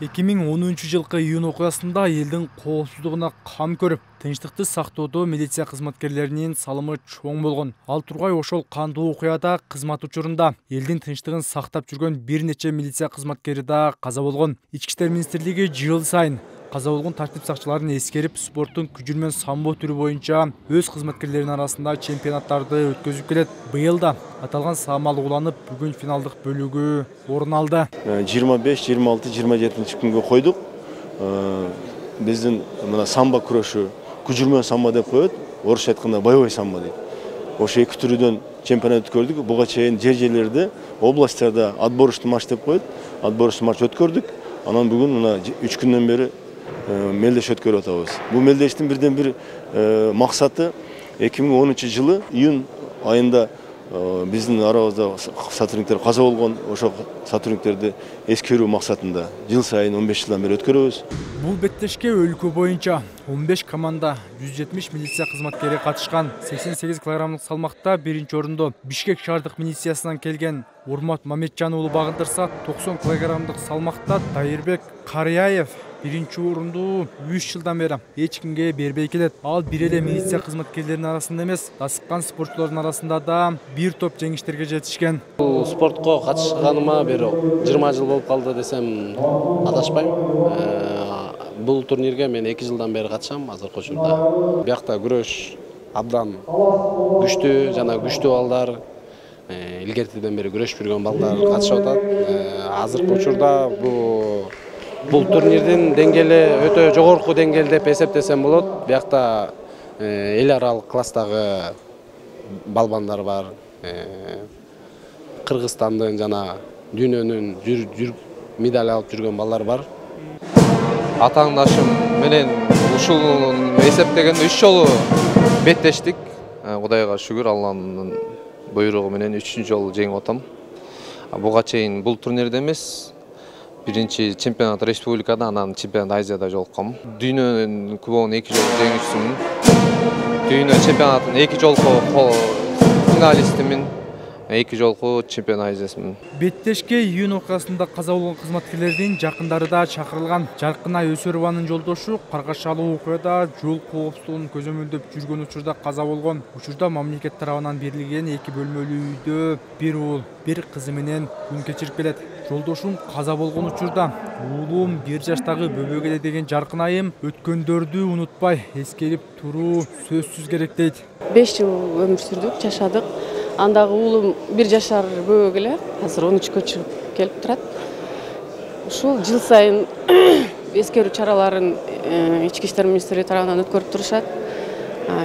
2010 жылкы июнь окуясында элдин коопсуздугуна кам көрүп, тынчтыкты сактоодо милиция кызматкерлеринин салымы чоң болгон. Ал тургай ошол кандуу окуяда кызмат учурунда элдин тынчтыгын сактап жүргөн бир нече милиция кызматкери да каза болгон. Ички иштер министрлиги жыл сайын каза болгон тартип сакчыларын эскерип, спорттун күжүр менен самбо түрү боюнча өз кызматкерлеринин арасында чемпионаттарды өткөзүп келет. Быйыл да аталган саамал уланып, бүгүн финалдык бөлүгү орун алды. 25, 26, 27 күнгө койдук. Биздин мына самбо күрөшү күжүр менен самбо деп коет. Орусча айтканда боевой самбо дейт. Ошо эки түрүдөн чемпионат өткөрдүк. Буга чейин жерлерде, областтарда отборочный матч деп коет. Отборочный матч өткөрдүк. Анан бүгүн мына 3 күндөн бери мелдеш өткөрүп атабыз. Бул мелдештин бирден бир максаты 2010 жылы июнь айында биздин арабызда сотрудниктер каза болгон, ошол сотрудниктерди эскерүү максатында жыл сайын 15 жылдан бери өткөрөбүз. Бул беттешке өлкө боюнча 15 команда, 170 милиция кызматкери катышкан. 88 килограммдык салмакта биринчи орунду Бишкек шаардык милициясынан келген Урмат Мамеджан уулу багындырса, 90 килограммдык салмакта Дайырбек Карыяев биринчи орунду 3 жылдан бери эч кимге бербей келет. Ал бир эле милиция кызматкерлеринин арасында эмес, дасыккан спортчулардын арасында да бир топ жеңиштерге жетишкен. Бул спортко катышканыма бир 20 жыл болуп калды десем адашпайм. Бул турнирге мен 2 жылдан бери катышам азыркы учурда. Биякта күрөш абдан күчтүү, жана күчтүү балдар, илгертиден бери күрөшүп жүргөн балдар катышып атат. Азыркы учурда бул турнирдин деңгээли өтө жогорку деңгээл деп эсептесем болот. Биякта эл аралык класстагы балбандар бар. Кыргызстандын жана дүйнөнүн жүр медаль алып жүргөн балдар бар. Атааңдашым менен ушул эсептеген 3 жолу беттештик. Кудайга шүгүр, Алланын буйругу менен 3-чү жолу жеңип атам. Буга чейин бул турнирде эмес, биринчи чемпионат республикада, анан чемпионат Азияда жолуккам. Дүйнөнүн кубогунун 2 жолу жеңүүчүсүмүн. Дүйнө чемпионатынын 2 жолку финалистимин. 2 жолку чемпион Азиясымын. Беттешке июнь окуясында каза болгон кызматкерлердин жакындары да чакырылган. Жаркынай Өсөрованын жолдошу каргашалуу окуяда жол коопсуздугун көзөмөлдөп жүргөн учурда каза болгон. Учурда мамлекет тарабынан берилген 2 бөлмөлүү үйдө бир уул, бир кызы менен күн кечирип келет. Жолдошум каза болгон учурда уулум 1 жаштагы бөбөгө деген Жаркынайым өткөндөрдү унутпай эскерип туруу сөзсүз керек дейт. 5 жыл өмүр сүрдүк, жашадык. Андагы уулум 1 жашар бөбөгө эле, азыр 13кө чыгып келип турат. Ушул жыл сайын эскерүү чараларын ички иштер министрлиги тарабынан өткөрүп турушат.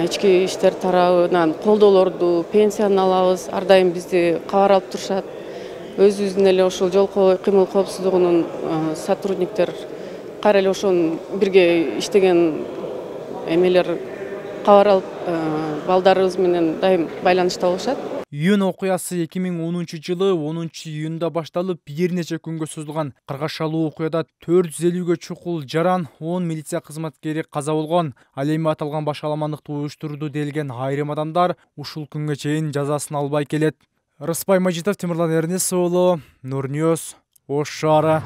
Ички иштер тарабынан колдоолорду, пенсияны алабыз, ар дайым бизди кабар алып турушат. Өзүбүздүн эле ошол жол кыймыл коопсуздугунун сотрудниктер кайра эле ошонун бирге иштеген эмелер кабар алып, балдарыбыз менен дайым байланышта болушат. Июнь окуясы 2010 жылы 10 июнда башталып, бир нече күнгө созулган. Каргашалуу окуяда 450гө чукул жаран, 10 милиция кызматкери каза болгон. Ал эми аталган башаламандыкты уюштурду делген айрым адамдар ушул күнгө чейин жазасын албай келет. Рыспай Мажитов, Темирлан Эрнесов уулу, Нур Ньюс, Ош шаары.